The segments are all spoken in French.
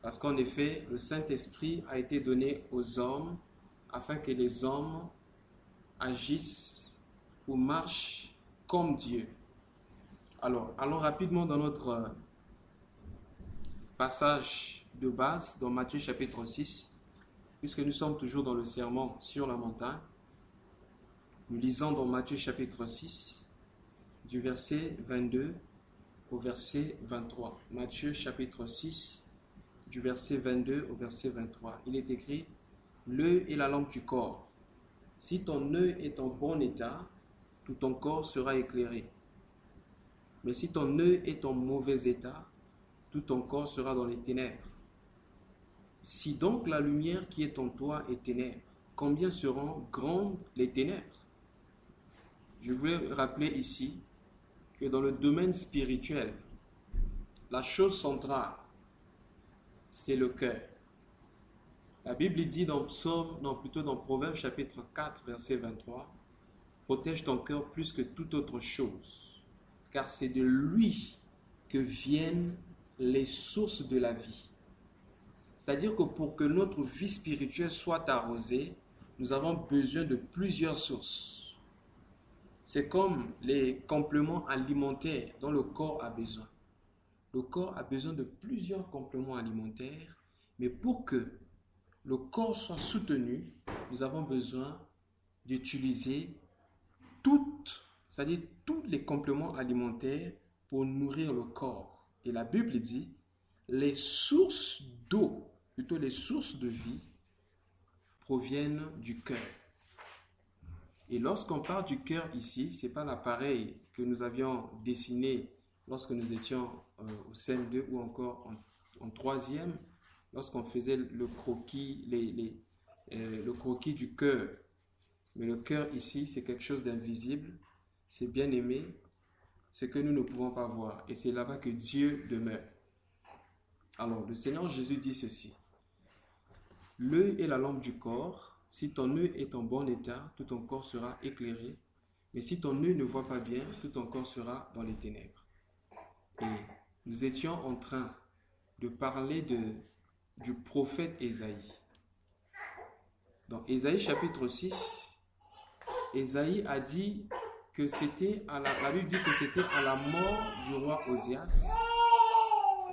Parce qu'en effet, le Saint-Esprit a été donné aux hommes afin que les hommes agissent ou marchent comme Dieu. Alors, allons rapidement dans notre passage de base, dans Matthieu chapitre 6, puisque nous sommes toujours dans le sermon sur la montagne. Nous lisons dans Matthieu chapitre 6, du verset 22 au verset 23. Matthieu chapitre 6, du verset 22 au verset 23. Il est écrit: l'œil est la lampe du corps. Si ton œil est en bon état, tout ton corps sera éclairé. Mais si ton œil est en mauvais état, tout ton corps sera dans les ténèbres. Si donc la lumière qui est en toi est ténèbres, combien seront grandes les ténèbres? Je voulais rappeler ici que dans le domaine spirituel, la chose centrale, c'est le cœur. La Bible dit dans Proverbe chapitre 4, verset 23, protège ton cœur plus que toute autre chose, car c'est de lui que viennent les sources de la vie. C'est-à-dire que pour que notre vie spirituelle soit arrosée, nous avons besoin de plusieurs sources. C'est comme les compléments alimentaires dont le corps a besoin. Le corps a besoin de plusieurs compléments alimentaires, mais pour que le corps soit soutenu, nous avons besoin d'utiliser tous les compléments alimentaires pour nourrir le corps. Et la Bible dit, les sources d'eau, plutôt les sources de vie, proviennent du cœur. Et lorsqu'on parle du cœur ici, ce n'est pas l'appareil que nous avions dessiné lorsque nous étions au CM2 ou encore en troisième, lorsqu'on faisait le croquis, le croquis du cœur. Mais le cœur ici, c'est quelque chose d'invisible, c'est bien aimé, ce que nous ne pouvons pas voir. Et c'est là-bas que Dieu demeure. Alors, le Seigneur Jésus dit ceci: l'œil est la lampe du corps. Si ton œil est en bon état, tout ton corps sera éclairé. Mais si ton œil ne voit pas bien, tout ton corps sera dans les ténèbres. Et nous étions en train de parler du prophète Ésaïe. Dans Ésaïe chapitre 6, Ésaïe a dit que c'était la Bible dit que c'était à la mort du roi Osias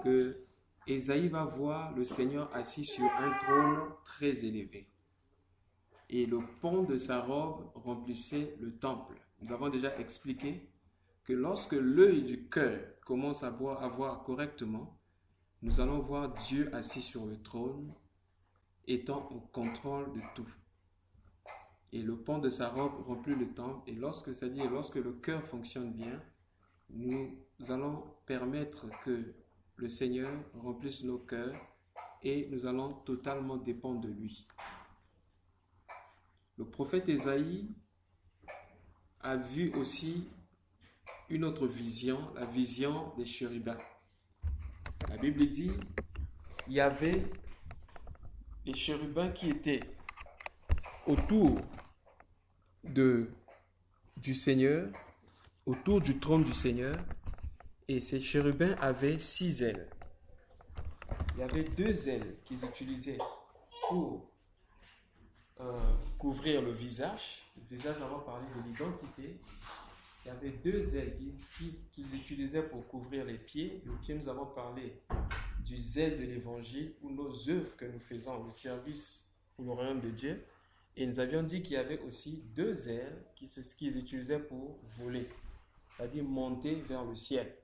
que Ésaïe va voir le Seigneur assis sur un trône très élevé. Et le pan de sa robe remplissait le temple. Nous avons déjà expliqué que lorsque l'œil du cœur commence à voir correctement, nous allons voir Dieu assis sur le trône, étant au contrôle de tout. Et le pan de sa robe remplit le temple. Et lorsque le cœur fonctionne bien, nous allons permettre que le Seigneur remplisse nos cœurs et nous allons totalement dépendre de lui. Le prophète Ésaïe a vu aussi une autre vision, la vision des chérubins. La Bible dit, il y avait les chérubins qui étaient autour du Seigneur, autour du trône du Seigneur, et ces chérubins avaient 6 ailes. Il y avait 2 ailes qu'ils utilisaient pour couvrir le visage. Le visage, avant de parler de l'identité. Il y avait 2 ailes qu'ils utilisaient pour couvrir les pieds. Les pieds, nous avons parlé du zèle de l'évangile, ou nos œuvres que nous faisons, le service pour le royaume de Dieu. Et nous avions dit qu'il y avait aussi 2 ailes qu'ils utilisaient pour voler, c'est-à-dire monter vers le ciel.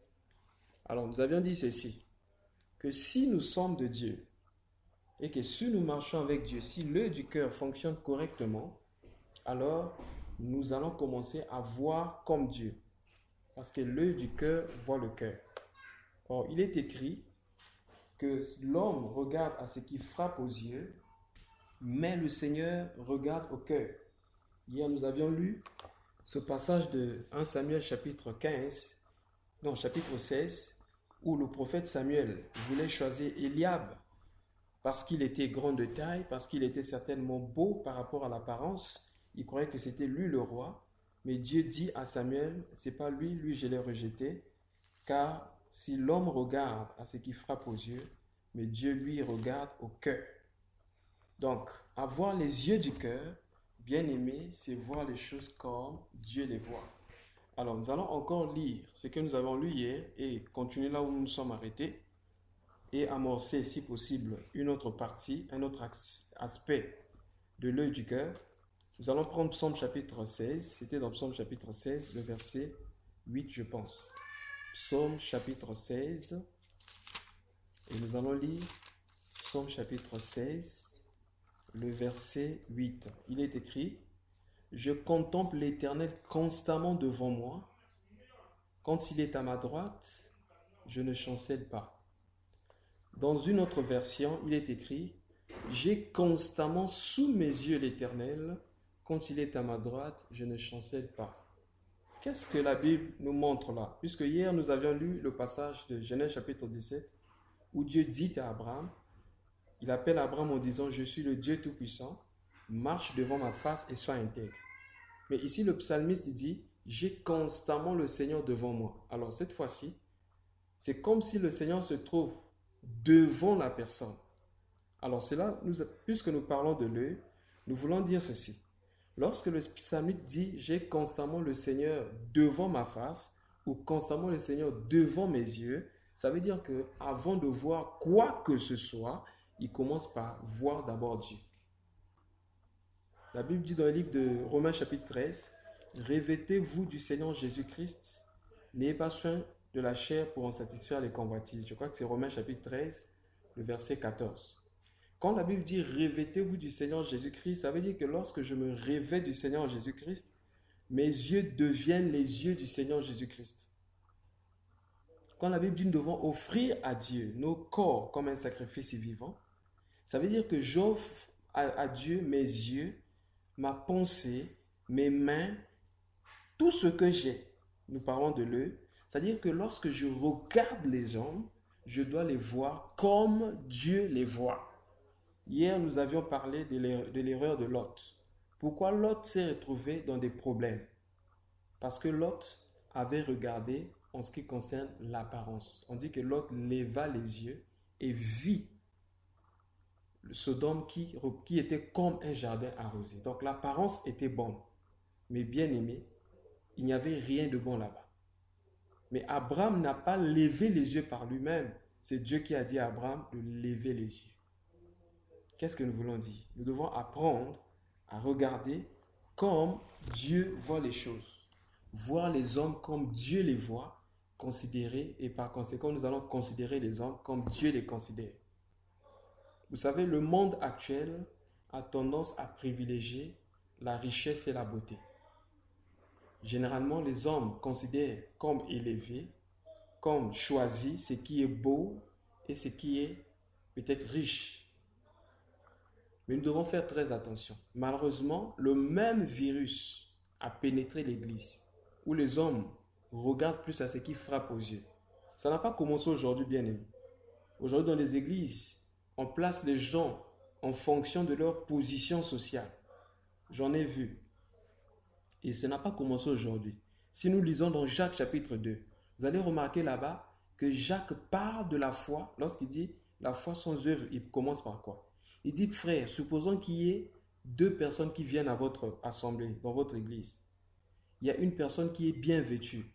Alors, nous avions dit ceci, que si nous sommes de Dieu, et que si nous marchons avec Dieu, si l'œil du cœur fonctionne correctement, alors nous allons commencer à voir comme Dieu. Parce que l'œil du cœur voit le cœur. Or, il est écrit que l'homme regarde à ce qui frappe aux yeux, mais le Seigneur regarde au cœur. Hier, nous avions lu ce passage de 1 Samuel chapitre 16, où le prophète Samuel voulait choisir Eliab parce qu'il était grand de taille, parce qu'il était certainement beau par rapport à l'apparence. Il croyait que c'était lui le roi. Mais Dieu dit à Samuel, c'est pas lui je l'ai rejeté, car si l'homme regarde à ce qui frappe aux yeux, mais Dieu, lui, regarde au cœur. Donc, avoir les yeux du cœur, bien aimé, c'est voir les choses comme Dieu les voit. Alors, nous allons encore lire ce que nous avons lu hier et continuer là où nous nous sommes arrêtés et amorcer, si possible, une autre partie, un autre aspect de l'œil du cœur. Nous allons prendre Psaume chapitre 16. C'était dans Psaume chapitre 16, le verset 8, je pense. Psaume chapitre 16. Et nous allons lire Psaume chapitre 16, le verset 8. Il est écrit: Je contemple l'Éternel constamment devant moi. Quand il est à ma droite, je ne chancelle pas. Dans une autre version, il est écrit: J'ai constamment sous mes yeux l'Éternel. Quand il est à ma droite, je ne chancelle pas. Qu'est-ce que la Bible nous montre là? Puisque hier, nous avions lu le passage de Genèse chapitre 17, où Dieu dit à Abraham, il appelle Abraham en disant: Je suis le Dieu Tout-Puissant, marche devant ma face et sois intègre. Mais ici, le psalmiste dit: J'ai constamment le Seigneur devant moi. Alors cette fois-ci, c'est comme si le Seigneur se trouve devant la personne. Alors cela, puisque nous parlons de l'œil, nous voulons dire ceci. Lorsque le psalmiste dit: J'ai constamment le Seigneur devant ma face, ou constamment le Seigneur devant mes yeux, ça veut dire que avant de voir quoi que ce soit, il commence par voir d'abord Dieu. La Bible dit dans le livre de Romains chapitre 13, revêtez-vous du Seigneur Jésus-Christ, n'ayez pas soin de la chair pour en satisfaire les convoitises. Je crois que c'est Romains chapitre 13, le verset 14. Quand la Bible dit revêtez-vous du Seigneur Jésus-Christ, ça veut dire que lorsque je me revêt du Seigneur Jésus-Christ, mes yeux deviennent les yeux du Seigneur Jésus-Christ. Quand la Bible dit nous devons offrir à Dieu nos corps comme un sacrifice vivant, ça veut dire que j'offre à Dieu mes yeux, ma pensée, mes mains, tout ce que j'ai. Nous parlons de l'œil. C'est-à-dire que lorsque je regarde les hommes, je dois les voir comme Dieu les voit. Hier, nous avions parlé de l'erreur de Lot. Pourquoi Lot s'est retrouvé dans des problèmes? Parce que Lot avait regardé en ce qui concerne l'apparence. On dit que Lot leva les yeux et vit le Sodome qui était comme un jardin arrosé. Donc l'apparence était bonne. Mais bien aimé, il n'y avait rien de bon là-bas. Mais Abraham n'a pas levé les yeux par lui-même. C'est Dieu qui a dit à Abraham de lever les yeux. Qu'est-ce que nous voulons dire? Nous devons apprendre à regarder comme Dieu voit les choses. Voir les hommes comme Dieu les voit, considérer, et par conséquent, nous allons considérer les hommes comme Dieu les considère. Vous savez, le monde actuel a tendance à privilégier la richesse et la beauté. Généralement, les hommes considèrent comme élevé, comme choisi ce qui est beau et ce qui est peut-être riche. Mais nous devons faire très attention. Malheureusement, le même virus a pénétré l'Église, où les hommes regardent plus à ce qui frappe aux yeux. Ça n'a pas commencé aujourd'hui, bien aimé. Aujourd'hui, dans les églises, on place les gens en fonction de leur position sociale. J'en ai vu. Et ça n'a pas commencé aujourd'hui. Si nous lisons dans Jacques chapitre 2, vous allez remarquer là-bas que Jacques parle de la foi. Lorsqu'il dit la foi sans œuvre, il commence par quoi? Il dit: frère, supposons qu'il y ait deux personnes qui viennent à votre assemblée, dans votre église. Il y a une personne qui est bien vêtue.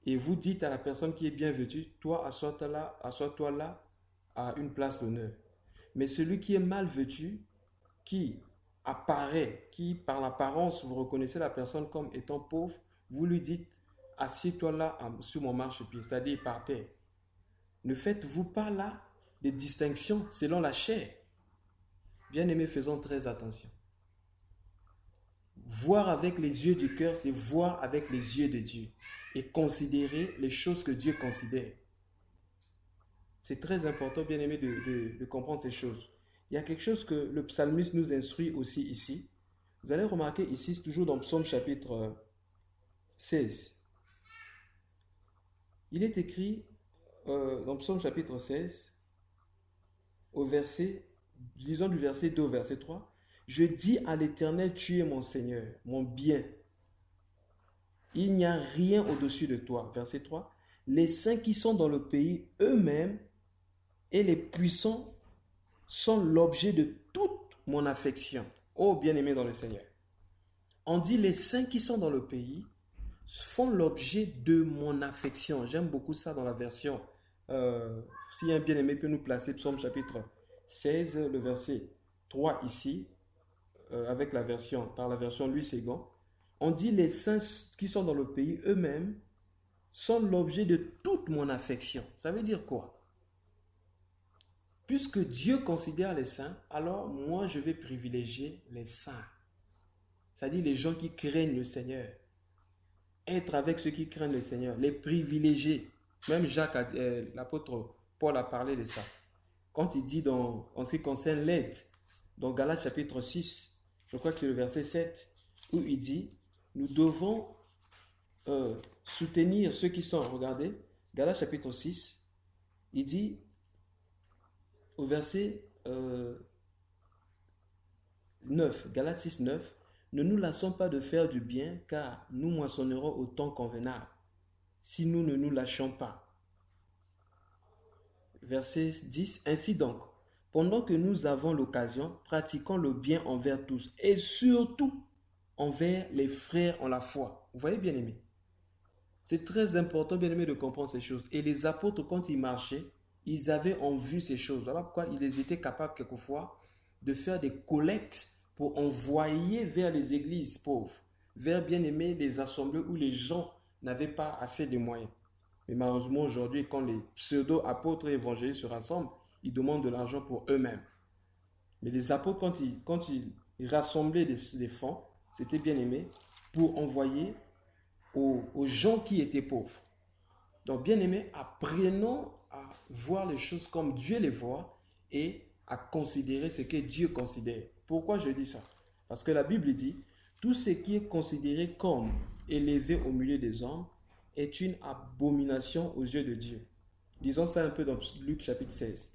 Et vous dites à la personne qui est bien vêtue: toi, assois-toi là à une place d'honneur. Mais celui qui est mal vêtu, qui apparaît, qui par l'apparence, vous reconnaissez la personne comme étant pauvre, vous lui dites: assieds-toi là sur mon marchepied, c'est-à-dire par terre. Ne faites-vous pas là des distinctions selon la chair? Bien-aimés, faisons très attention. Voir avec les yeux du cœur, c'est voir avec les yeux de Dieu et considérer les choses que Dieu considère. C'est très important, bien-aimés, de comprendre ces choses. Il y a quelque chose que le psalmiste nous instruit aussi ici. Vous allez remarquer ici, toujours dans Psaume chapitre 16. Il est écrit dans Psaume chapitre 16, disons du verset 2 au verset 3, « Je dis à l'Éternel, tu es mon Seigneur, mon bien. Il n'y a rien au-dessus de toi. » Verset 3, « Les saints qui sont dans le pays, eux-mêmes, et les puissants sont l'objet de toute mon affection. Oh, bien-aimés dans le Seigneur. On dit les saints qui sont dans le pays font l'objet de mon affection. J'aime beaucoup ça dans la version. Si un bien-aimé peut nous placer Psaume chapitre 16, le verset 3 ici, avec par la version Louis Ségon. On dit les saints qui sont dans le pays eux-mêmes sont l'objet de toute mon affection. Ça veut dire quoi? Puisque Dieu considère les saints, alors moi je vais privilégier les saints. C'est-à-dire les gens qui craignent le Seigneur. Être avec ceux qui craignent le Seigneur, les privilégier. Même l'apôtre Paul a parlé de ça. Quand il dit en ce qui concerne l'aide, dans Galates chapitre 6, je crois que c'est le verset 7, où il dit, nous devons soutenir ceux qui sont, regardez, Galates chapitre 6, il dit, au verset 9, Galates 6, 9, ne nous lassons pas de faire du bien, car nous moissonnerons au temps convenable, si nous ne nous lâchons pas. Verset 10, ainsi donc, pendant que nous avons l'occasion, pratiquons le bien envers tous, et surtout envers les frères en la foi. Vous voyez, bien-aimés? C'est très important, bien-aimés, de comprendre ces choses. Et les apôtres, quand ils marchaient, ils avaient en vue ces choses. Voilà pourquoi ils étaient capables, quelquefois, de faire des collectes pour envoyer vers les églises pauvres, vers, bien-aimés, les assemblées où les gens n'avaient pas assez de moyens. Mais malheureusement, aujourd'hui, quand les pseudo-apôtres et évangélistes se rassemblent, ils demandent de l'argent pour eux-mêmes. Mais les apôtres, quand ils rassemblaient des fonds, c'était bien aimé pour envoyer aux gens qui étaient pauvres. Donc, bien aimé, apprenons à voir les choses comme Dieu les voit et à considérer ce que Dieu considère. Pourquoi je dis ça? Parce que la Bible dit, tout ce qui est considéré comme élevé au milieu des hommes est une abomination aux yeux de Dieu. Lisons ça un peu dans Luc chapitre 16.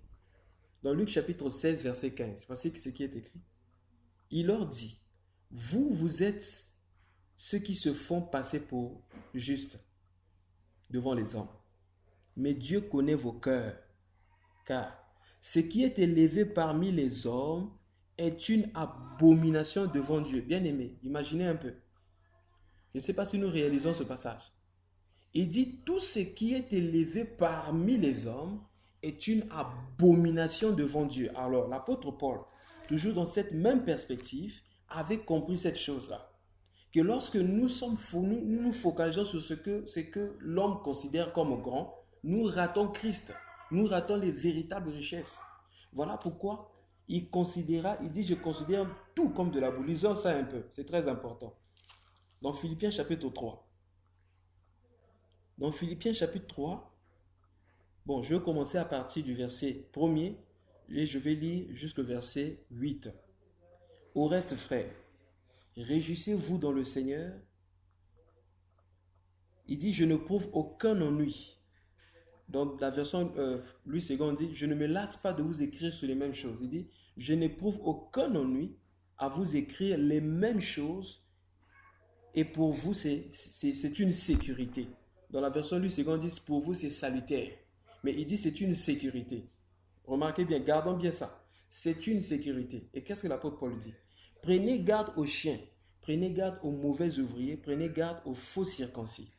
Dans Luc chapitre 16, verset 15, voici ce qui est écrit. Il leur dit, vous êtes ceux qui se font passer pour justes devant les hommes. Mais Dieu connaît vos cœurs, car ce qui est élevé parmi les hommes est une abomination devant Dieu. Bien-aimé, imaginez un peu. Je ne sais pas si nous réalisons ce passage. Il dit, tout ce qui est élevé parmi les hommes est une abomination devant Dieu. Alors, l'apôtre Paul, toujours dans cette même perspective, avait compris cette chose-là. Que lorsque nous nous focalisons sur ce que l'homme considère comme grand, nous ratons Christ. Nous ratons les véritables richesses. Voilà pourquoi il dit, je considère tout comme de la boue. Lisons ça un peu, c'est très important. Dans Philippiens chapitre 3. Dans Philippiens chapitre 3, bon, je vais commencer à partir du verset 1er et je vais lire jusqu'au verset 8. Au reste, frères, réjouissez-vous dans le Seigneur. Il dit, je ne prouve aucun ennui. Dans la version Louis Ségon dit, je ne me lasse pas de vous écrire sur les mêmes choses. Il dit, je n'éprouve aucun ennui à vous écrire les mêmes choses et pour vous, c'est une sécurité. Dans la version Louis Ségon dit, pour vous, c'est salutaire. Mais il dit, c'est une sécurité. Remarquez bien, gardons bien ça. C'est une sécurité. Et qu'est-ce que l'apôtre Paul dit? Prenez garde aux chiens, prenez garde aux mauvais ouvriers, prenez garde aux faux circoncis.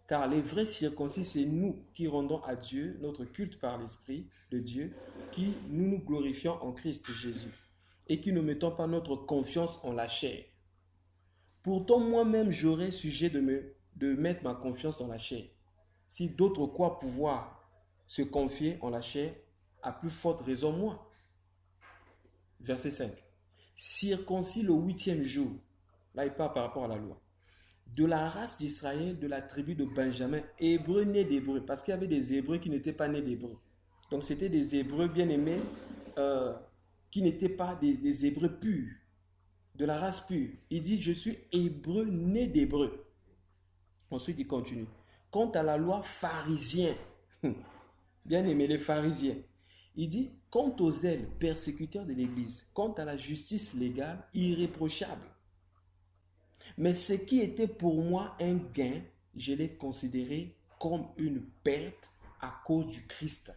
Car les vrais circoncis, c'est nous qui rendons à Dieu notre culte par l'Esprit de Dieu, qui nous glorifions en Christ Jésus et qui ne mettons pas notre confiance en la chair. Pourtant, moi-même, j'aurais sujet de mettre ma confiance dans la chair. Si d'autres croient pouvoir se confier en la chair, à plus forte raison moi. Verset 5. Circoncis le 8e jour. Là, il parle par rapport à la loi. De la race d'Israël, de la tribu de Benjamin, hébreux nés d'hébreux, parce qu'il y avait des hébreux qui n'étaient pas nés d'hébreux. Donc c'était des hébreux bien-aimés qui n'étaient pas des hébreux purs, de la race pure. Il dit, je suis hébreu né d'hébreux. Ensuite, il continue. Quant à la loi pharisien, bien-aimés les pharisiens, il dit, quant aux zèles persécuteurs de l'Église, quant à la justice légale irréprochable. Mais ce qui était pour moi un gain, je l'ai considéré comme une perte à cause du Christ.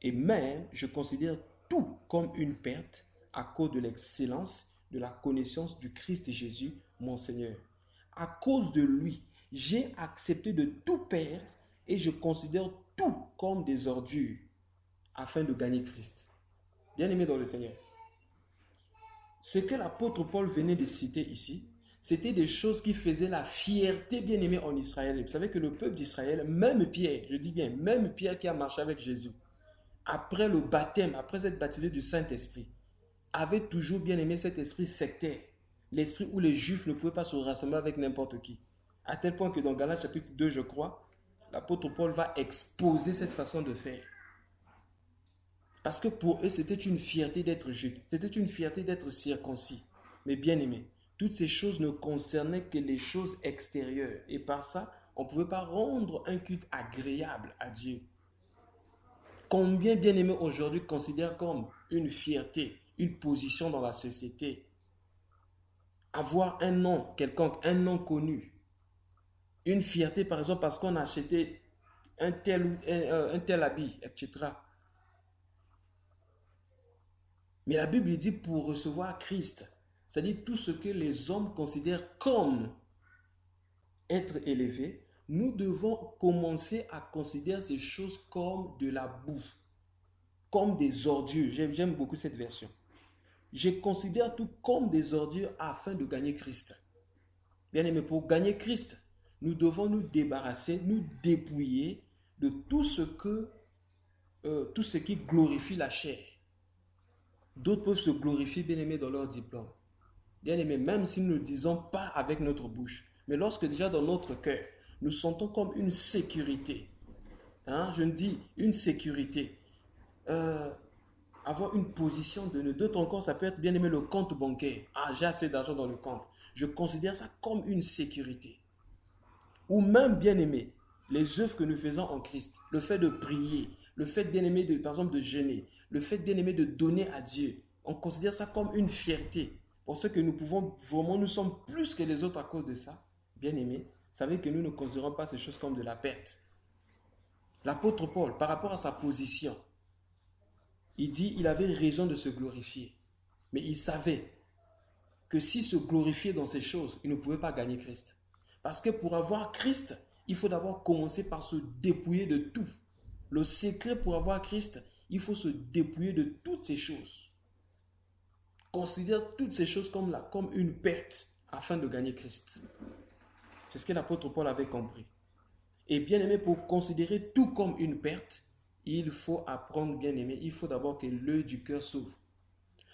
Et même, je considère tout comme une perte à cause de l'excellence de la connaissance du Christ Jésus, mon Seigneur. À cause de lui, j'ai accepté de tout perdre et je considère tout comme des ordures afin de gagner Christ. Bien-aimé dans le Seigneur, ce que l'apôtre Paul venait de citer ici, c'était des choses qui faisaient la fierté bien-aimée en Israël. Vous savez que le peuple d'Israël, même Pierre, je dis bien, même Pierre qui a marché avec Jésus, après le baptême, après être baptisé du Saint-Esprit, avait toujours bien aimé cet esprit sectaire, l'esprit où les Juifs ne pouvaient pas se rassembler avec n'importe qui. À tel point que dans Galates chapitre 2, je crois, l'apôtre Paul va exposer cette façon de faire. Parce que pour eux, c'était une fierté d'être juif, c'était une fierté d'être circoncis. Mais bien aimé, toutes ces choses ne concernaient que les choses extérieures. Et par ça, on ne pouvait pas rendre un culte agréable à Dieu. Combien bien-aimés aujourd'hui considèrent comme une fierté, une position dans la société, avoir un nom quelconque, un nom connu, une fierté par exemple parce qu'on a acheté un tel habit, etc. Mais la Bible dit pour recevoir Christ, c'est-à-dire tout ce que les hommes considèrent comme être élevé, nous devons commencer à considérer ces choses comme de la bouffe, comme des ordures. J'aime beaucoup cette version. Je considère tout comme des ordures afin de gagner Christ. Bien aimé, pour gagner Christ, nous devons nous débarrasser, nous dépouiller de tout ce qui glorifie la chair. D'autres peuvent se glorifier, bien aimé, dans leur diplôme. Bien aimé, même si nous ne le disons pas avec notre bouche, mais lorsque déjà dans notre cœur, nous sentons comme une sécurité. Je me dis une sécurité. Avoir une position de d'autres encore, ça peut être bien aimé le compte bancaire. J'ai assez d'argent dans le compte. Je considère ça comme une sécurité. Ou même bien aimé, les œuvres que nous faisons en Christ, le fait de prier, le fait bien aimé par exemple de jeûner, le fait bien aimé de donner à Dieu, on considère ça comme une fierté. Pour ce que nous pouvons vraiment, nous sommes plus que les autres à cause de ça. Bien aimé, savez que nous ne considérons pas ces choses comme de la perte. L'apôtre Paul, par rapport à sa position, il dit qu'il avait raison de se glorifier. Mais il savait que s'il se glorifiait dans ces choses, il ne pouvait pas gagner Christ. Parce que pour avoir Christ, il faut d'abord commencer par se dépouiller de tout. Le secret pour avoir Christ, il faut se dépouiller de toutes ces choses. Considère toutes ces choses comme une perte afin de gagner Christ. C'est ce que l'apôtre Paul avait compris. Et bien aimé, pour considérer tout comme une perte, il faut apprendre, bien aimé, il faut d'abord que l'œil du cœur s'ouvre.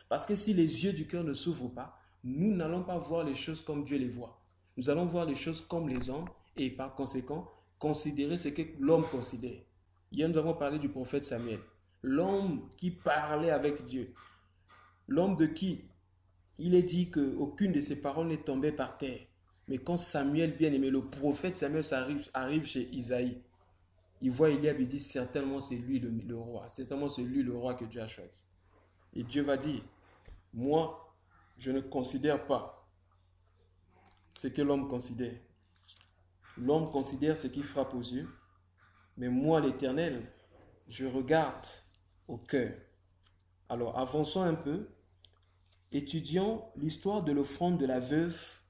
Parce que si les yeux du cœur ne s'ouvrent pas, nous n'allons pas voir les choses comme Dieu les voit. Nous allons voir les choses comme les hommes et par conséquent, considérer ce que l'homme considère. Hier, nous avons parlé du prophète Samuel. L'homme qui parlait avec Dieu. L'homme de qui il est dit qu'aucune de ses paroles n'est tombée par terre. Mais quand Samuel, bien aimé, le prophète Samuel arrive chez Isaïe, il voit Eliab, il dit certainement c'est lui le roi. Certainement c'est lui le roi que Dieu a choisi. Et Dieu va dire, moi, je ne considère pas ce que l'homme considère. L'homme considère ce qui frappe aux yeux, mais moi, l'Éternel, je regarde au cœur. Alors, avançons un peu. Étudions l'histoire de l'offrande de la veuve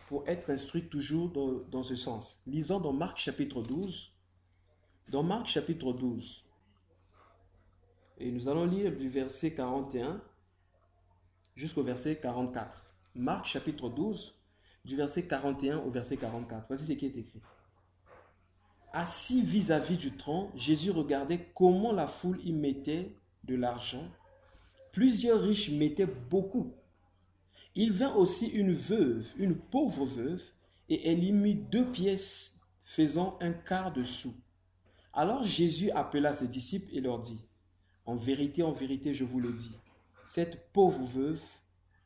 pour être instruit toujours dans ce sens. Lisons dans Marc chapitre 12. Dans Marc chapitre 12, et nous allons lire du verset 41 jusqu'au verset 44. Marc chapitre 12, du verset 41 au verset 44. Voici ce qui est écrit. Assis vis-à-vis du tronc, Jésus regardait comment la foule y mettait de l'argent. Plusieurs riches mettaient beaucoup. Il vint aussi une veuve, une pauvre veuve, et elle y mit 2 pièces faisant un quart de sou. Alors Jésus appela ses disciples et leur dit, en vérité, je vous le dis, cette pauvre veuve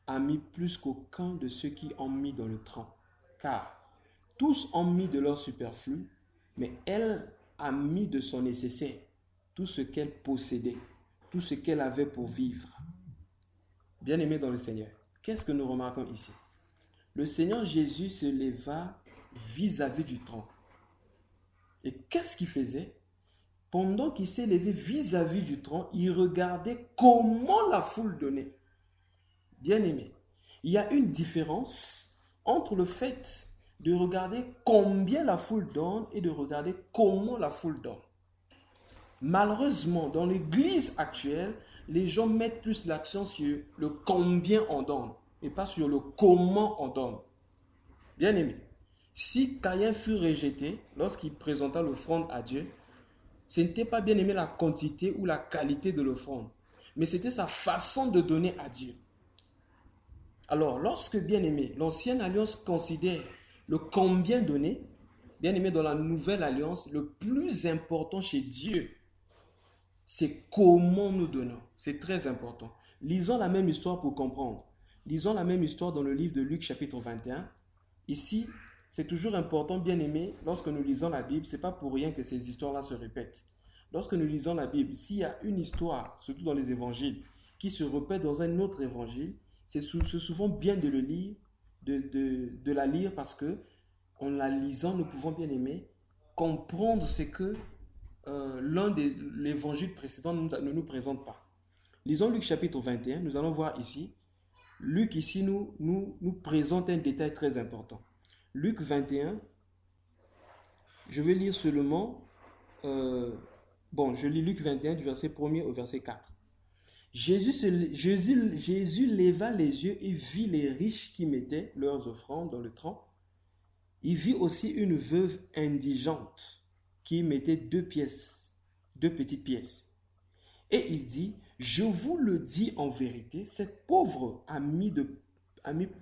a mis plus qu'aucun de ceux qui ont mis dans le tronc, car tous ont mis de leur superflu, mais elle a mis de son nécessaire, tout ce qu'elle possédait, tout ce qu'elle avait pour vivre. Bien-aimés dans le Seigneur, qu'est-ce que nous remarquons ici? Le Seigneur Jésus se leva vis-à-vis du tronc. Et qu'est-ce qu'il faisait? pendant qu'il s'est levé vis-à-vis du tronc, il regardait comment la foule donnait. Bien-aimé, il y a une différence entre le fait de regarder combien la foule donne et de regarder comment la foule donne. Malheureusement, dans l'église actuelle, les gens mettent plus l'accent sur le combien on donne et pas sur le comment on donne. Bien-aimé, si Caïn fut rejeté lorsqu'il présenta l'offrande à Dieu, ce n'était pas bien aimé la quantité ou la qualité de l'offrande, mais c'était sa façon de donner à Dieu. Alors, lorsque, bien aimé, l'ancienne alliance considère le combien donné, bien aimé, dans la nouvelle alliance, le plus important chez Dieu, c'est comment nous donnons. C'est très important. Lisons la même histoire pour comprendre. Lisons la même histoire dans le livre de Luc chapitre 21. Ici, c'est toujours important, bien aimé, lorsque nous lisons la Bible, ce n'est pas pour rien que ces histoires-là se répètent. Lorsque nous lisons la Bible, s'il y a une histoire, surtout dans les évangiles, qui se répète dans un autre évangile, c'est souvent bien de le lire, de la lire parce que en la lisant, nous pouvons, bien aimer, comprendre ce que l'un de l'évangile précédent ne nous présente pas. Lisons Luc chapitre 21, nous allons voir ici. Luc ici nous présente un détail très important. Luc 21, je vais lire seulement, je lis Luc 21 du verset 1er au verset 4. Jésus leva les yeux et vit les riches qui mettaient leurs offrandes dans le tronc. Il vit aussi une veuve indigente qui mettait deux petites pièces. Et il dit, je vous le dis en vérité, cette pauvre a mis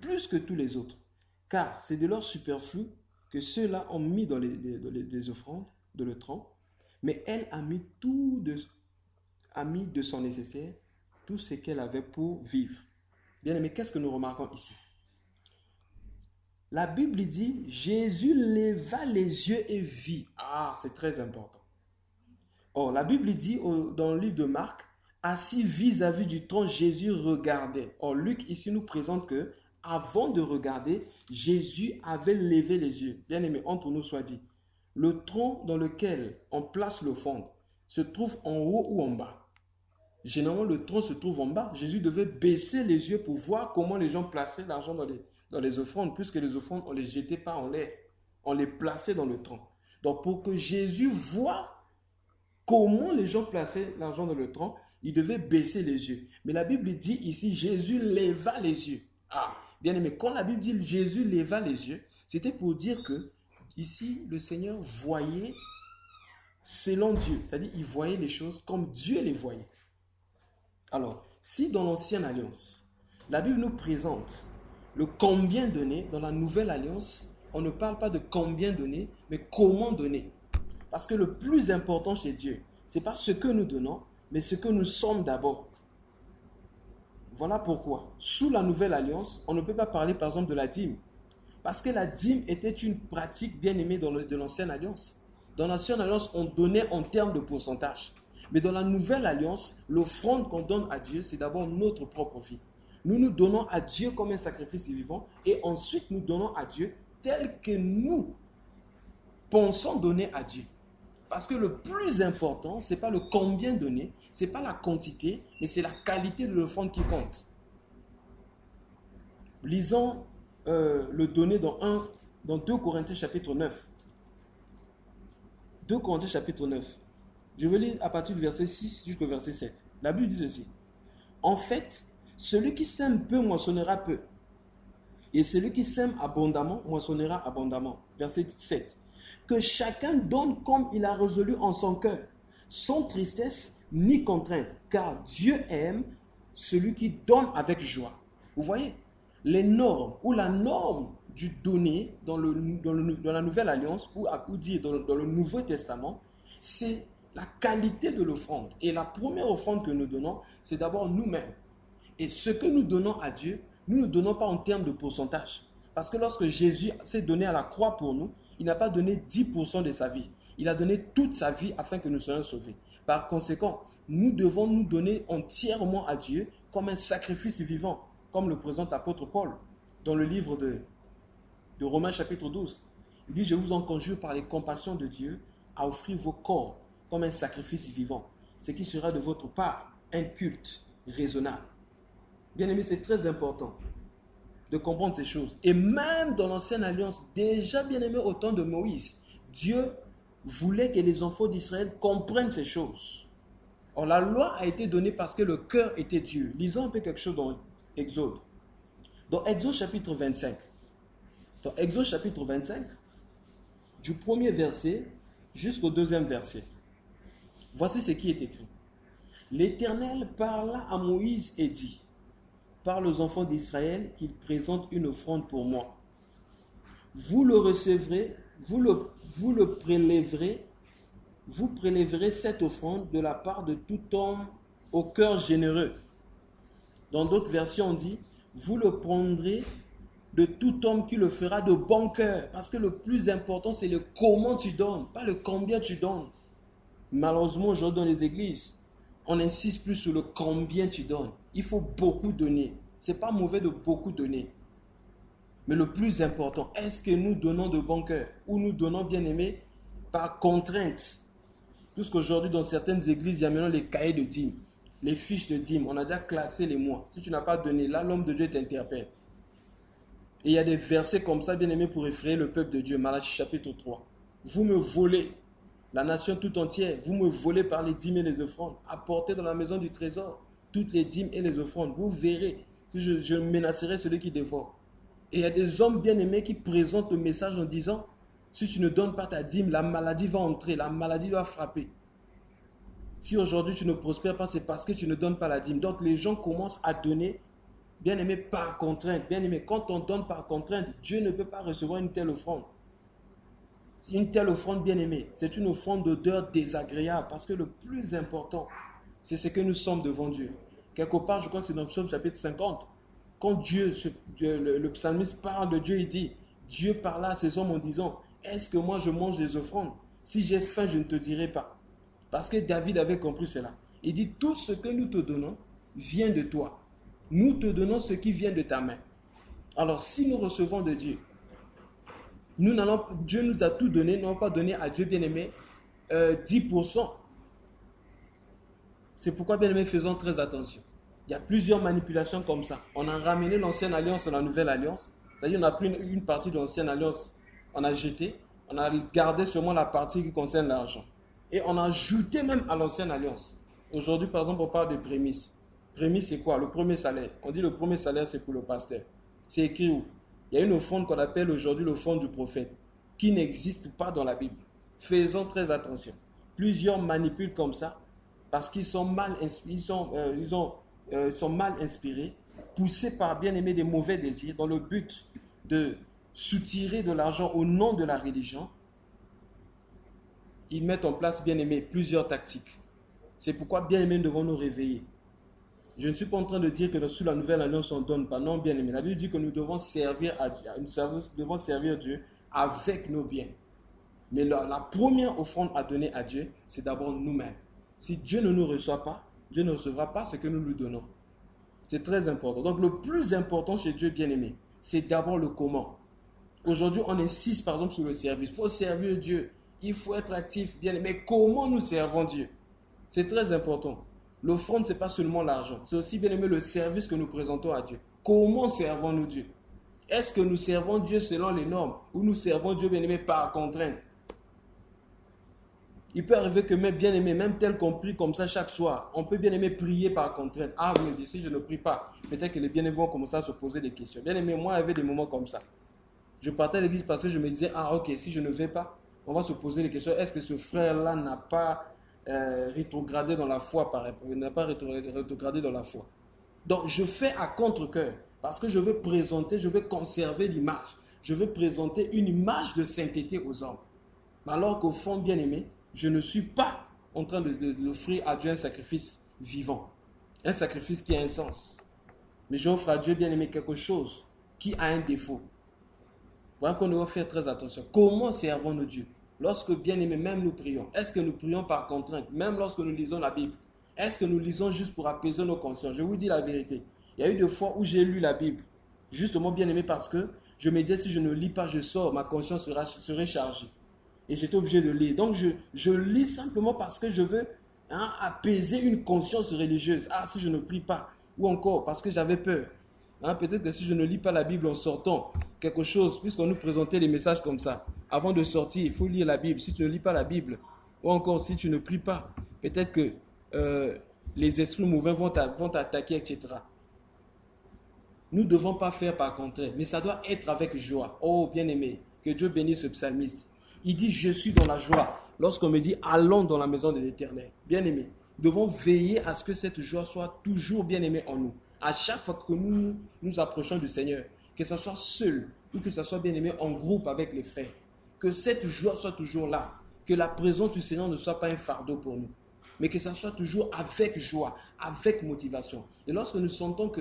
plus que tous les autres, car c'est de leur superflu que ceux-là ont mis dans les offrandes de le tronc, mais elle a mis de son nécessaire, tout ce qu'elle avait pour vivre. Bien aimé, qu'est-ce que nous remarquons ici? La Bible dit, Jésus leva les yeux et vit. Ah, c'est très important. Or, la Bible dit dans le livre de Marc, assis vis-à-vis du tronc, Jésus regardait. Or, Luc ici nous présente que, avant de regarder, Jésus avait levé les yeux. Bien aimé, entre nous soit dit, le tronc dans lequel on place l'offrande se trouve en haut ou en bas. Généralement, le tronc se trouve en bas. Jésus devait baisser les yeux pour voir comment les gens plaçaient l'argent dans les offrandes, puisque les offrandes, on ne les jetait pas en l'air. On les plaçait dans le tronc. Donc, pour que Jésus voie comment les gens plaçaient l'argent dans le tronc, il devait baisser les yeux. Mais la Bible dit ici, Jésus leva les yeux. Ah, bien aimé, quand la Bible dit Jésus leva les yeux, c'était pour dire que ici, le Seigneur voyait selon Dieu. C'est-à-dire, il voyait les choses comme Dieu les voyait. Alors, si dans l'ancienne alliance, la Bible nous présente le combien donné, dans la nouvelle alliance, on ne parle pas de combien donné, mais comment donner. Parce que le plus important chez Dieu, ce n'est pas ce que nous donnons, mais ce que nous sommes d'abord. Voilà pourquoi, sous la nouvelle alliance, on ne peut pas parler par exemple de la dîme. Parce que la dîme était une pratique bien aimée de l'ancienne alliance. Dans l'ancienne alliance, on donnait en termes de pourcentage. Mais dans la nouvelle alliance, l'offrande qu'on donne à Dieu, c'est d'abord notre propre vie. Nous nous donnons à Dieu comme un sacrifice vivant et ensuite nous donnons à Dieu tel que nous pensons donner à Dieu. Parce que le plus important, ce n'est pas le combien donner, ce n'est pas la quantité, mais c'est la qualité de l'offrande qui compte. Lisons le donné dans 2 Corinthiens chapitre 9. 2 Corinthiens chapitre 9. Je vais lire à partir du verset 6 jusqu'au verset 7. La Bible dit ceci. En fait, celui qui sème peu moissonnera peu. Et celui qui sème abondamment moissonnera abondamment. Verset 7. Que chacun donne comme il a résolu en son cœur, sans tristesse ni contrainte, car Dieu aime celui qui donne avec joie. Vous voyez, les normes ou la norme du donner dans la Nouvelle Alliance, ou dire dans le Nouveau Testament, c'est la qualité de l'offrande. Et la première offrande que nous donnons, c'est d'abord nous-mêmes. Et ce que nous donnons à Dieu, nous ne donnons pas en termes de pourcentage. Parce que lorsque Jésus s'est donné à la croix pour nous, il n'a pas donné 10% de sa vie. Il a donné toute sa vie afin que nous soyons sauvés. Par conséquent, nous devons nous donner entièrement à Dieu comme un sacrifice vivant, comme le présente l'apôtre Paul dans le livre de Romains chapitre 12. Il dit, je vous en conjure par les compassions de Dieu à offrir vos corps comme un sacrifice vivant, ce qui sera de votre part un culte raisonnable. Bien-aimé, c'est très important de comprendre ces choses. Et même dans l'Ancienne Alliance, déjà bien-aimé au temps de Moïse, Dieu voulait que les enfants d'Israël comprennent ces choses. Or, la loi a été donnée parce que le cœur était Dieu. Lisons un peu quelque chose dans Exode. Dans Exode chapitre 25. Dans Exode chapitre 25, du premier verset jusqu'au deuxième verset. Voici ce qui est écrit. L'Éternel parla à Moïse et dit, parle aux enfants d'Israël qu'ils présentent une offrande pour moi. Vous le recevrez, vous prélèverez cette offrande de la part de tout homme au cœur généreux. Dans d'autres versions, on dit, vous le prendrez de tout homme qui le fera de bon cœur. Parce que le plus important, c'est le comment tu donnes, pas le combien tu donnes. Malheureusement, aujourd'hui dans les églises, on insiste plus sur le combien tu donnes. Il faut beaucoup donner. Ce n'est pas mauvais de beaucoup donner. Mais le plus important, est-ce que nous donnons de bon cœur ou nous donnons, bien aimé, par contrainte? Puisqu'aujourd'hui, dans certaines églises, il y a maintenant les cahiers de dîmes, les fiches de dîmes. On a déjà classé les mois. Si tu n'as pas donné, là, l'homme de Dieu t'interpelle. Et il y a des versets comme ça, bien aimé, pour effrayer le peuple de Dieu. Malachie chapitre 3. Vous me volez, la nation tout entière, vous me volez par les dîmes et les offrandes. Apportez dans la maison du trésor toutes les dîmes et les offrandes. Vous verrez, si je menacerai celui qui dévore. Et il y a des hommes bien-aimés qui présentent le message en disant, si tu ne donnes pas ta dîme, la maladie va entrer, la maladie va frapper. Si aujourd'hui tu ne prospères pas, c'est parce que tu ne donnes pas la dîme. Donc les gens commencent à donner, bien-aimé, par contrainte. Bien-aimé, quand on donne par contrainte, Dieu ne peut pas recevoir une telle offrande. Une telle offrande, bien-aimé, c'est une offrande d'odeur désagréable. Parce que le plus important, c'est ce que nous sommes devant Dieu. Quelque part, je crois que c'est dans Psaume chapitre 50. Quand le psalmiste parle de Dieu, il dit, Dieu parla à ces hommes en disant, est-ce que moi je mange des offrandes? Si j'ai faim, je ne te dirai pas. Parce que David avait compris cela. Il dit, tout ce que nous te donnons vient de toi. Nous te donnons ce qui vient de ta main. Alors, si nous recevons de Dieu, Dieu nous a tout donné, nous n'avons pas donné à Dieu, bien-aimé, 10%. C'est pourquoi, bien-aimé, faisons très attention. Il y a plusieurs manipulations comme ça. On a ramené l'ancienne alliance à la nouvelle alliance. C'est-à-dire, on a pris une partie de l'ancienne alliance, on a jeté, on a gardé seulement la partie qui concerne l'argent. Et on a ajouté même à l'ancienne alliance. Aujourd'hui, par exemple, on parle de prémices. Prémices, c'est quoi? Le premier salaire. On dit le premier salaire, c'est pour le pasteur. C'est écrit où? Il y a une offrande qu'on appelle aujourd'hui l'offrande du prophète, qui n'existe pas dans la Bible. Faisons très attention. Plusieurs manipulent comme ça, parce qu'ils sont mal inspirés, sont mal inspirés, poussés par bien-aimés des mauvais désirs, dans le but de soutirer de l'argent au nom de la religion. Ils mettent en place, bien-aimés, plusieurs tactiques. C'est pourquoi, bien-aimés, nous devons nous réveiller. Je ne suis pas en train de dire que sous la nouvelle alliance, on ne donne pas. Non, bien-aimés. La Bible dit que nous devons servir à Dieu, Dieu avec nos biens. Mais la première offrande à donner à Dieu, c'est d'abord nous-mêmes. Si Dieu ne nous reçoit pas, Dieu ne recevra pas ce que nous lui donnons. C'est très important. Donc, le plus important chez Dieu, bien-aimé, c'est d'abord le comment. Aujourd'hui, on insiste, par exemple, sur le service. Il faut servir Dieu. Il faut être actif, bien-aimé. Mais comment nous servons Dieu? C'est très important. L'offrande, ce n'est pas seulement l'argent. C'est aussi, bien-aimé, le service que nous présentons à Dieu. Comment servons-nous Dieu? Est-ce que nous servons Dieu selon les normes ou nous servons Dieu, bien-aimé, par contrainte? Il peut arriver que mes bien-aimés, même tel qu'on prie comme ça chaque soir, on peut bien-aimé prier par contrainte. Ah oui, si je ne prie pas, peut-être que les bien-aimés vont commencer à se poser des questions. Bien-aimé, moi, j'avais des moments comme ça. Je partais à l'église parce que je me disais, ah ok, si je ne vais pas, on va se poser des questions. Est-ce que ce frère-là n'a pas rétrogradé dans la foi, n'a pas rétrogradé dans la foi? Donc, je fais à contre-cœur parce que je veux présenter, je veux conserver l'image. Je veux présenter une image de sainteté aux hommes. Alors qu'au fond, bien-aimé, je ne suis pas en train d'offrir à Dieu un sacrifice vivant. Un sacrifice qui a un sens. Mais j'offre à Dieu, bien-aimé, quelque chose qui a un défaut. Voilà qu'on doit faire très attention. Comment servons-nous Dieu? Lorsque, bien-aimé, même nous prions. Est-ce que nous prions par contrainte? Même lorsque nous lisons la Bible. Est-ce que nous lisons juste pour apaiser nos consciences? Je vous dis la vérité. Il y a eu des fois où j'ai lu la Bible. Justement, bien-aimé, parce que je me disais, si je ne lis pas, je sors, ma conscience serait chargée. Et j'étais obligé de lire. Donc je lis simplement parce que je veux apaiser une conscience religieuse. Ah, si je ne prie pas. Ou encore parce que j'avais peur. Peut-être que si je ne lis pas la Bible en sortant, quelque chose, puisqu'on nous présentait des messages comme ça. Avant de sortir, il faut lire la Bible. Si tu ne lis pas la Bible, ou encore si tu ne pries pas, peut-être que les esprits mauvais vont t'attaquer, etc. Nous ne devons pas faire par contraire, mais ça doit être avec joie. Oh, bien-aimé, que Dieu bénisse ce psalmiste. Il dit, je suis dans la joie. Lorsqu'on me dit, allons dans la maison de l'Éternel. Bien-aimé, nous devons veiller à ce que cette joie soit toujours bien-aimée en nous. À chaque fois que nous nous approchons du Seigneur, que ce soit seul ou que ce soit bien-aimé en groupe avec les frères, que cette joie soit toujours là, que la présence du Seigneur ne soit pas un fardeau pour nous, mais que ça soit toujours avec joie, avec motivation. Et lorsque nous sentons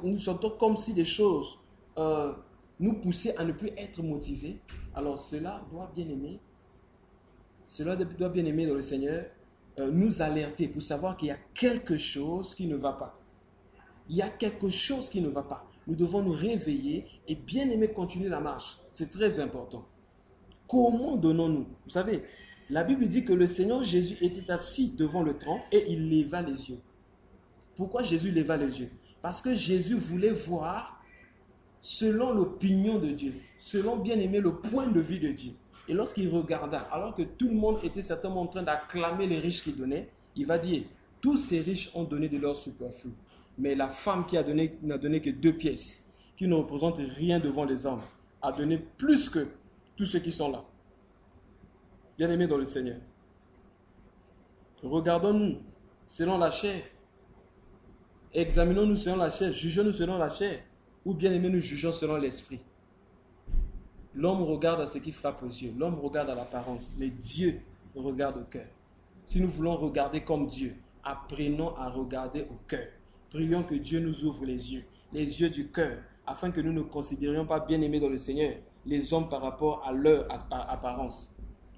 nous sentons comme si les choses nous poussaient à ne plus être motivés, alors cela doit bien aimer dans le Seigneur, nous alerter pour savoir qu'il y a quelque chose qui ne va pas. Il y a quelque chose qui ne va pas. Nous devons nous réveiller et bien aimer continuer la marche. C'est très important. Comment donnons-nous? Vous savez, la Bible dit que le Seigneur Jésus était assis devant le trône et il leva les yeux. Pourquoi Jésus leva les yeux? Parce que Jésus voulait voir selon l'opinion de Dieu, selon bien aimé le point de vue de Dieu. Et lorsqu'il regarda, alors que tout le monde était certainement en train d'acclamer les riches qui donnaient, il va dire, tous ces riches ont donné de leur superflu. Mais la femme qui n'a donné que 2 pièces, qui ne représente rien devant les hommes, a donné plus que tous ceux qui sont là. Bien aimés dans le Seigneur. Regardons-nous selon la chair. Examinons-nous selon la chair, jugeons-nous selon la chair, ou bien aimés nous jugeons selon l'esprit. L'homme regarde à ce qui frappe aux yeux, l'homme regarde à l'apparence, mais Dieu regarde au cœur. Si nous voulons regarder comme Dieu, apprenons à regarder au cœur. Prions que Dieu nous ouvre les yeux du cœur, afin que nous ne considérions pas bien aimés dans le Seigneur les hommes par rapport à leur apparence.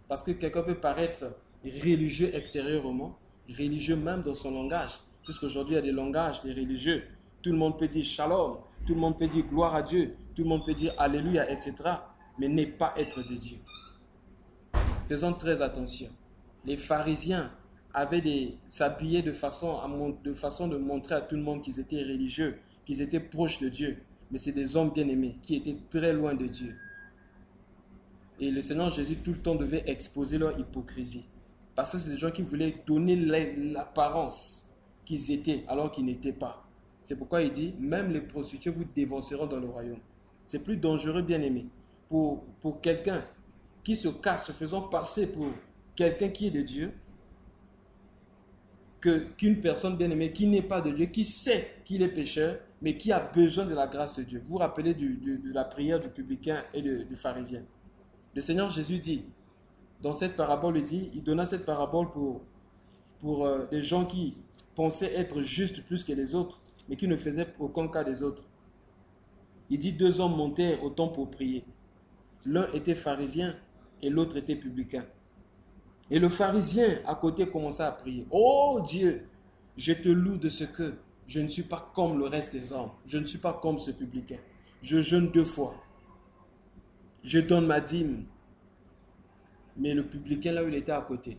Parce que quelqu'un peut paraître religieux extérieurement, religieux même dans son langage. Puisqu'aujourd'hui, il y a des langages, des religieux. Tout le monde peut dire shalom, tout le monde peut dire gloire à Dieu, tout le monde peut dire alléluia, etc. Mais n'est pas être de Dieu. Faisons très attention. Les pharisiens s'habillaient de façon de montrer à tout le monde qu'ils étaient religieux, qu'ils étaient proches de Dieu. Mais c'est des hommes bien-aimés qui étaient très loin de Dieu. Et le Seigneur Jésus tout le temps devait exposer leur hypocrisie. Parce que c'est des gens qui voulaient donner l'apparence qu'ils étaient alors qu'ils n'étaient pas. C'est pourquoi il dit, même les prostituées vous dévanceront dans le royaume. C'est plus dangereux, bien-aimé, pour quelqu'un qui se cache, se faisant passer pour quelqu'un qui est de Dieu, qu'une personne bien-aimée qui n'est pas de Dieu, qui sait qu'il est pécheur, mais qui a besoin de la grâce de Dieu. Vous vous rappelez de la prière du publicain et du pharisien. Le Seigneur Jésus dit, dans cette parabole, il donna cette parabole pour des gens qui pensaient être justes plus que les autres, mais qui ne faisaient aucun cas des autres. Il dit, 2 hommes montèrent au temple pour prier. L'un était pharisien et l'autre était publicain. Et le pharisien à côté commença à prier. Oh Dieu, je te loue de ce que je ne suis pas comme le reste des hommes. Je ne suis pas comme ce publicain. Je jeûne 2 fois. Je donne ma dîme. Mais le publicain, là où il était à côté,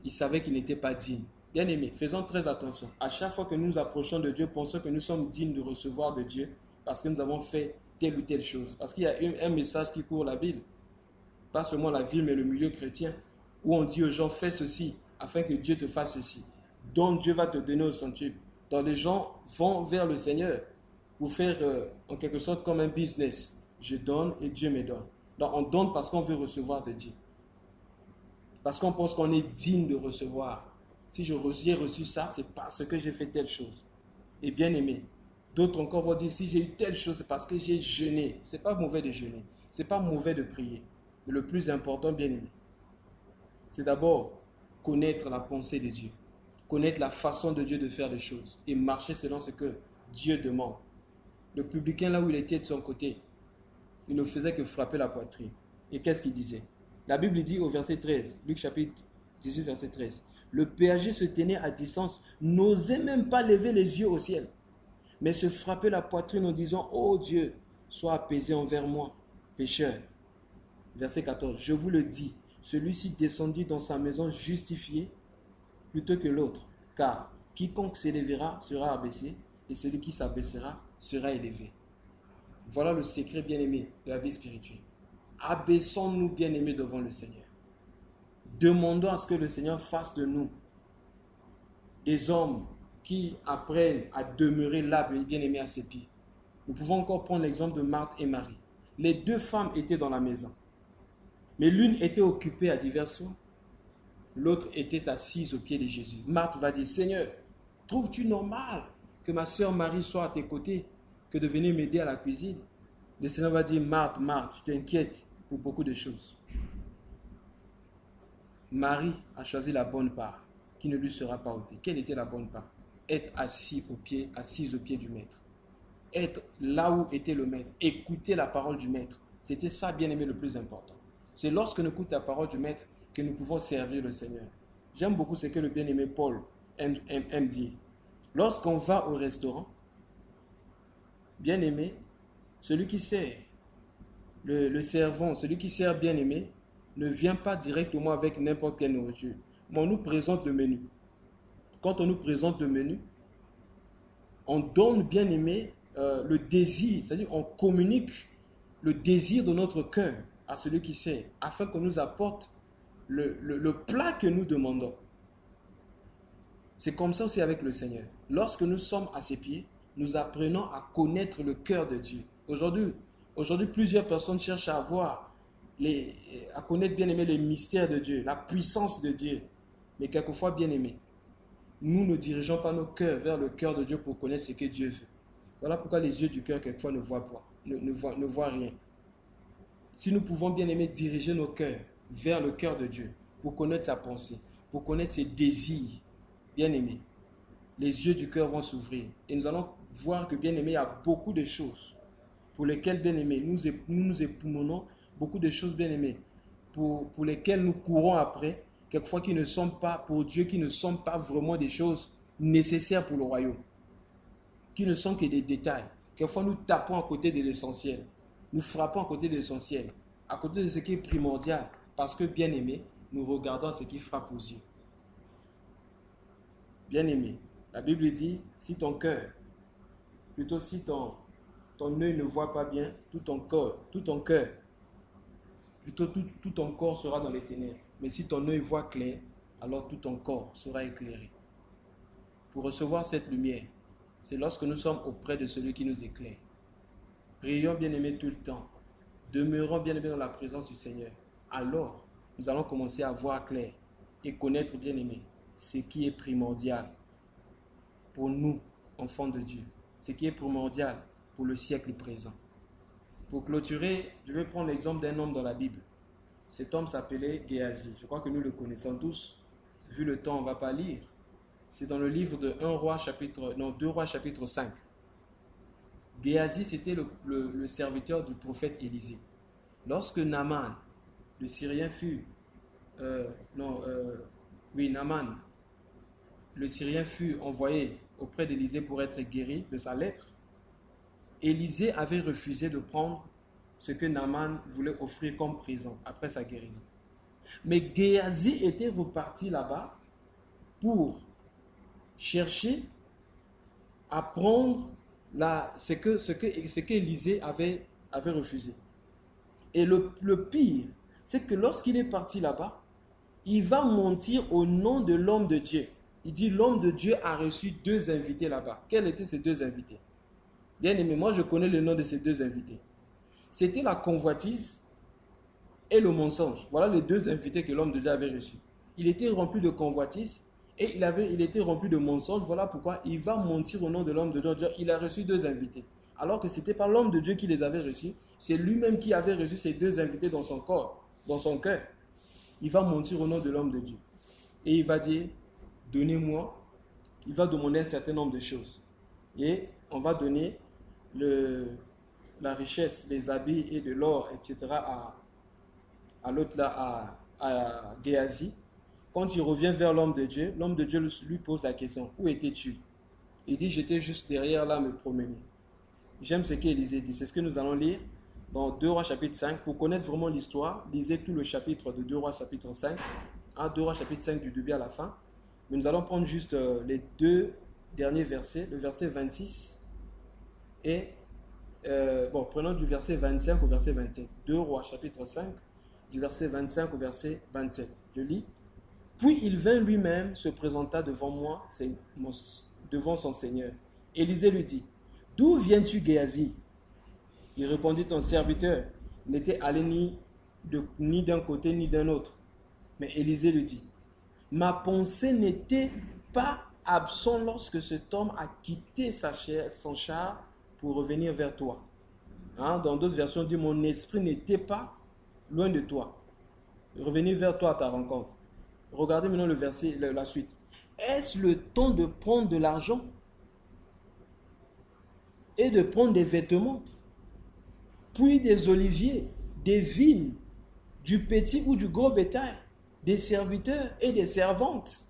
il savait qu'il n'était pas digne. Bien aimé, faisons très attention. À chaque fois que nous nous approchons de Dieu, pensons que nous sommes dignes de recevoir de Dieu parce que nous avons fait telle ou telle chose. Parce qu'il y a un message qui court la ville. Pas seulement la ville, mais le milieu chrétien. Où on dit aux gens, fais ceci afin que Dieu te fasse ceci. Donc Dieu va te donner au centuple. Donc les gens vont vers le Seigneur pour faire en quelque sorte comme un business. Je donne et Dieu me donne. Donc on donne parce qu'on veut recevoir de Dieu. Parce qu'on pense qu'on est digne de recevoir. Si j'ai reçu ça, c'est parce que j'ai fait telle chose. Et bien aimé. D'autres encore vont dire, si j'ai eu telle chose, c'est parce que j'ai jeûné. Ce n'est pas mauvais de jeûner. Ce n'est pas mauvais de prier. Mais le plus important, bien aimé, c'est d'abord connaître la pensée de Dieu. Connaître la façon de Dieu de faire les choses. Et marcher selon ce que Dieu demande. Le publicain, là où il était de son côté, il ne faisait que frapper la poitrine. Et qu'est-ce qu'il disait? La Bible dit au verset 13, Luc chapitre 18, verset 13, le péager se tenait à distance, n'osait même pas lever les yeux au ciel, mais se frappait la poitrine en disant, ô Dieu, sois apaisé envers moi, pécheur. Verset 14. Je vous le dis, celui-ci descendit dans sa maison justifié plutôt que l'autre. Car quiconque s'élèvera sera abaissé, et celui qui s'abaissera sera élevé. Voilà le secret, bien-aimé, de la vie spirituelle. Abaissons-nous, bien-aimés, devant le Seigneur. Demandons à ce que le Seigneur fasse de nous des hommes qui apprennent à demeurer là, bien-aimés, à ses pieds. Nous pouvons encore prendre l'exemple de Marthe et Marie. Les deux femmes étaient dans la maison. Mais l'une était occupée à divers soins. L'autre était assise aux pieds de Jésus. Marthe va dire, Seigneur, trouves-tu normal que ma sœur Marie soit à tes côtés, que de venir m'aider à la cuisine? Le Seigneur va dire, Marthe, Marthe, tu t'inquiètes pour beaucoup de choses. Marie a choisi la bonne part, qui ne lui sera pas ôtée. Quelle était la bonne part? Être assise aux pieds du maître. Être là où était le maître. Écouter la parole du maître. C'était ça, bien-aimé, le plus important. C'est lorsque nous écoutons la parole du maître que nous pouvons servir le Seigneur. J'aime beaucoup ce que le bien-aimé Paul aime dire. Lorsqu'on va au restaurant, bien-aimé, celui qui sert, le servant, celui qui sert bien-aimé, ne vient pas directement avec n'importe quelle nourriture. Mais on nous présente le menu. Quand on nous présente le menu, on donne, bien-aimé, le désir, c'est-à-dire on communique le désir de notre cœur à celui qui sert, afin qu'on nous apporte le plat que nous demandons. C'est comme ça aussi avec le Seigneur. Lorsque nous sommes à ses pieds, nous apprenons à connaître le cœur de Dieu. Aujourd'hui, plusieurs personnes cherchent à à connaître, bien-aimé, les mystères de Dieu, la puissance de Dieu. Mais quelquefois, bien-aimé, nous ne dirigeons pas nos cœurs vers le cœur de Dieu pour connaître ce que Dieu veut. Voilà pourquoi les yeux du cœur, quelquefois, ne voient rien. Si nous pouvons, bien-aimé, diriger nos cœurs vers le cœur de Dieu pour connaître sa pensée, pour connaître ses désirs, bien-aimé, les yeux du cœur vont s'ouvrir. Et nous allons voir que, bien-aimé, il y a beaucoup de choses pour lesquelles, bien-aimé, nous époumonnons, beaucoup de choses, bien-aimé, pour lesquelles nous courons après, quelquefois qui ne sont pas, pour Dieu, qui ne sont pas vraiment des choses nécessaires pour le royaume, qui ne sont que des détails. Quelquefois, nous tapons à côté de l'essentiel. Nous frappons à côté de l'essentiel, à côté de ce qui est primordial, parce que, bien-aimé, nous regardons ce qui frappe aux yeux. Bien-aimé, la Bible dit, si ton cœur, plutôt si ton œil ne voit pas bien, tout ton cœur, plutôt tout ton corps sera dans les ténèbres. Mais si ton œil voit clair, alors tout ton corps sera éclairé. Pour recevoir cette lumière, c'est lorsque nous sommes auprès de celui qui nous éclaire. Prions, bien-aimés, tout le temps. Demeurons, bien-aimés, dans la présence du Seigneur. Alors, nous allons commencer à voir clair et connaître, bien-aimés, ce qui est primordial pour nous, enfants de Dieu. Ce qui est primordial pour le siècle présent. Pour clôturer, je vais prendre l'exemple d'un homme dans la Bible. Cet homme s'appelait Géasi. Je crois que nous le connaissons tous. Vu le temps, on ne va pas lire. C'est dans le livre de 2 Rois chapitre 5. Géasi, c'était le serviteur du prophète Élisée. Lorsque Naaman, le Syrien Naaman, le Syrien fut envoyé auprès d'Élisée pour être guéri de sa lèpre, Élisée avait refusé de prendre ce que Naaman voulait offrir comme présent après sa guérison. Mais Géasi était reparti là-bas pour chercher à prendre ce que Élisée avait refusé. Et le pire, c'est que lorsqu'il est parti là-bas, il va mentir au nom de l'homme de Dieu. Il dit, l'homme de Dieu a reçu 2 invités là-bas. Quels étaient ces 2 invités? Bien aimé, moi je connais le nom de ces 2 invités. C'était la convoitise et le mensonge. Voilà les 2 invités que l'homme de Dieu avait reçus. Il était rempli de convoitise et il était rempli de mensonge. Voilà pourquoi il va mentir au nom de l'homme de Dieu. Il a reçu 2 invités. Alors que ce n'était pas l'homme de Dieu qui les avait reçus. C'est lui-même qui avait reçu ces 2 invités dans son corps, dans son cœur. Il va mentir au nom de l'homme de Dieu. Et il va dire, donnez-moi. Il va demander un certain nombre de choses. Et on va donner la richesse, les habits et de l'or, etc. à l'autre là, à Géasi. Quand il revient vers l'homme de Dieu lui pose la question, où étais-tu? Il dit, j'étais juste derrière là me promener. J'aime ce qu'Élisée dit, c'est ce que nous allons lire dans 2 Rois chapitre 5. Pour connaître vraiment l'histoire, lisez tout le chapitre de 2 Rois chapitre 5. 2 Rois chapitre 5 du début à la fin. Mais nous allons prendre juste les deux derniers versets, le verset 26 et prenons du verset 25 au verset 27. 2 Rois chapitre 5, du verset 25 au verset 27. Je lis. Puis il vint lui-même, se présenta devant moi, devant son Seigneur. Élisée lui dit, d'où viens-tu, Géasi? Il répondit, ton serviteur n'était allé ni d'un côté ni d'un autre. Mais Élisée lui dit, ma pensée n'était pas absente lorsque cet homme a quitté son char pour revenir vers toi. Dans d'autres versions, on dit, mon esprit n'était pas loin de toi. Revenir vers toi à ta rencontre. Regardez maintenant le verset, la suite. Est-ce le temps de prendre de l'argent et de prendre des vêtements, puis des oliviers, des vignes, du petit ou du gros bétail, des serviteurs et des servantes?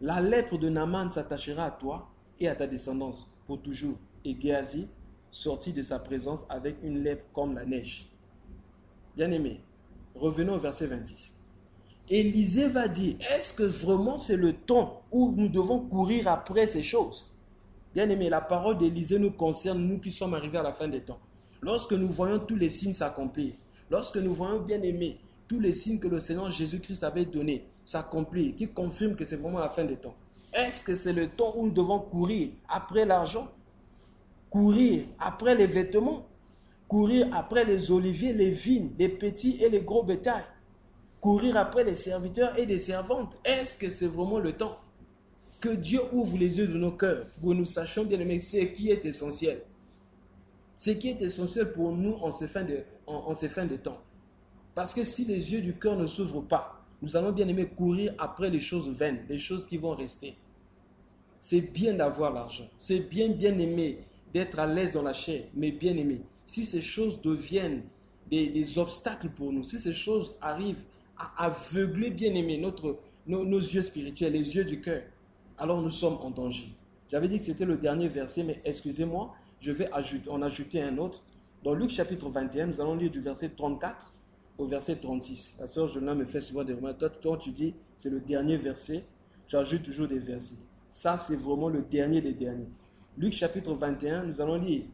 La lèpre de Naaman s'attachera à toi et à ta descendance pour toujours. Et Géasi sortit de sa présence avec une lèpre comme la neige. Bien-aimés, revenons au verset 26. Élisée va dire, est-ce que vraiment c'est le temps où nous devons courir après ces choses? Bien-aimés, la parole d'Élisée nous concerne, nous qui sommes arrivés à la fin des temps. Lorsque nous voyons tous les signes s'accomplir, lorsque nous voyons, bien-aimés, tous les signes que le Seigneur Jésus-Christ avait donnés s'accomplir, qui confirment que c'est vraiment la fin des temps. Est-ce que c'est le temps où nous devons courir après l'argent? Courir après les vêtements? Courir après les oliviers, les vignes, les petits et les gros bétails? Courir après les serviteurs et les servantes? Est-ce que c'est vraiment le temps? Que Dieu ouvre les yeux de nos cœurs pour que nous sachions, bien aimés, ce qui est essentiel. Ce qui est essentiel pour nous en ces fins de temps. Parce que si les yeux du cœur ne s'ouvrent pas, nous allons, bien aimés, courir après les choses vaines, les choses qui vont rester. C'est bien d'avoir l'argent. C'est bien, bien aimé, d'être à l'aise dans la chair. Mais bien aimé, si ces choses deviennent des obstacles pour nous, si ces choses arrivent à aveugler, bien aimé, nos yeux spirituels, les yeux du cœur, alors nous sommes en danger. J'avais dit que c'était le dernier verset, mais excusez-moi, je vais en ajouter un autre. Dans Luc chapitre 21, nous allons lire du verset 34 au verset 36. La sœur Jonah me fait souvent des remarques. Toi, tu dis, c'est le dernier verset. Tu ajoutes toujours des versets. Ça, c'est vraiment le dernier des derniers. Luc chapitre 21, nous allons lire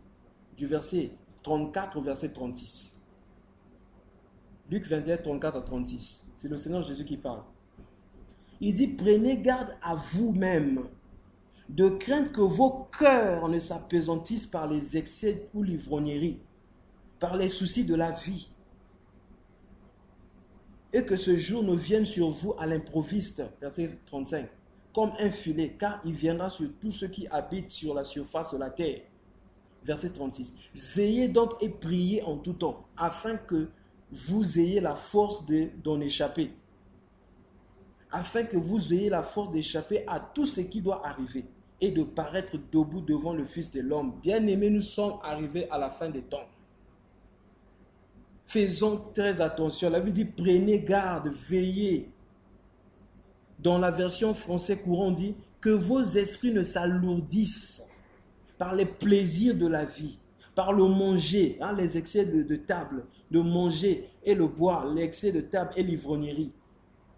du verset 34 au verset 36. Luc 21, 34 à 36. C'est le Seigneur Jésus qui parle. Il dit, prenez garde à vous-même, de craindre que vos cœurs ne s'appesantissent par les excès ou l'ivrognerie, par les soucis de la vie, et que ce jour ne vienne sur vous à l'improviste, verset 35, comme un filet, car il viendra sur tous ceux qui habitent sur la surface de la terre. Verset 36. Veillez donc et priez en tout temps, afin que vous ayez la force d'en échapper. Afin que vous ayez la force d'échapper à tout ce qui doit arriver et de paraître debout devant le Fils de l'homme. Bien-aimés, nous sommes arrivés à la fin des temps. Faisons très attention. La Bible dit, prenez garde, veillez. Dans la version français courant, on dit, que vos esprits ne s'alourdissent par les plaisirs de la vie, par le manger, les excès de table, de manger et le boire, l'excès de table et l'ivrognerie.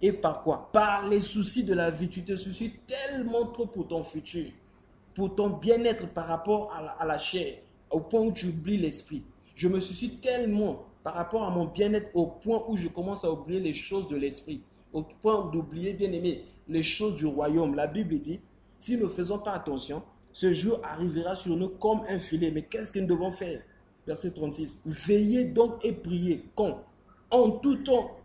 Et par quoi? Par les soucis de la vie. Tu te soucies tellement trop pour ton futur, pour ton bien-être par rapport à la chair, au point où tu oublies l'esprit. Je me soucie tellement par rapport à mon bien-être au point où je commence à oublier les choses de l'esprit, au point d'oublier, bien aimé, les choses du royaume. La Bible dit, si nous ne faisons pas attention, ce jour arrivera sur nous comme un filet. Mais qu'est-ce que nous devons faire? Verset 36. Veillez donc et priez. Quand? En tout temps,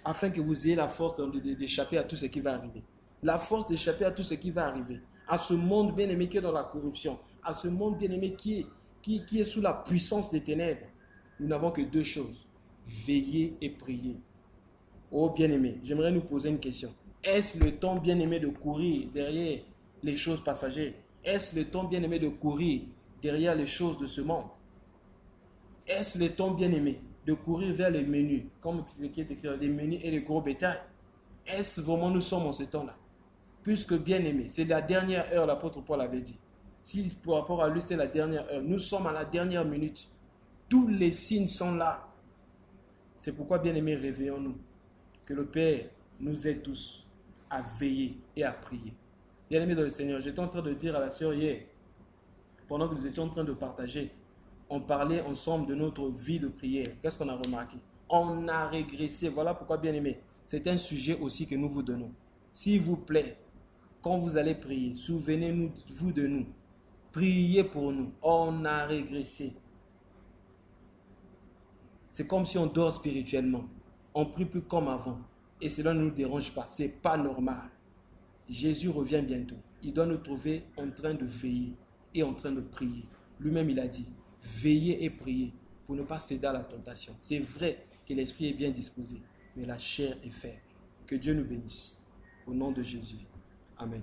afin que vous ayez la force d'échapper à tout ce qui va arriver. La force d'échapper à tout ce qui va arriver. À ce monde bien-aimé qui est dans la corruption. À ce monde bien-aimé qui est sous la puissance des ténèbres. Nous n'avons que deux choses. Veiller et prier. Oh bien-aimé, j'aimerais nous poser une question. Est-ce le temps bien-aimé de courir derrière les choses passagères? Est-ce le temps bien-aimé de courir derrière les choses de ce monde? Est-ce le temps bien-aimé de courir vers les menus, comme ce qui est écrit, les menus et les gros bétails? Est-ce vraiment nous sommes en ce temps-là? Puisque bien-aimé, c'est la dernière heure, l'apôtre Paul avait dit. Si par rapport à lui, c'était la dernière heure, nous sommes à la dernière minute. Tous les signes sont là. C'est pourquoi, bien-aimés, réveillons-nous. Que le Père nous aide tous à veiller et à prier. Bien-aimés dans le Seigneur, j'étais en train de dire à la sœur hier, pendant que nous étions en train de partager, on parlait ensemble de notre vie de prière. Qu'est-ce qu'on a remarqué? On a régressé. Voilà pourquoi, bien-aimés, c'est un sujet aussi que nous vous donnons. S'il vous plaît, quand vous allez prier, souvenez-vous de nous. Priez pour nous. On a régressé. C'est comme si on dort spirituellement. On ne prie plus comme avant. Et cela ne nous dérange pas. Ce n'est pas normal. Jésus revient bientôt. Il doit nous trouver en train de veiller et en train de prier. Lui-même, il a dit, veillez et priez pour ne pas céder à la tentation. C'est vrai que l'esprit est bien disposé, mais la chair est faible. Que Dieu nous bénisse. Au nom de Jésus. Amen.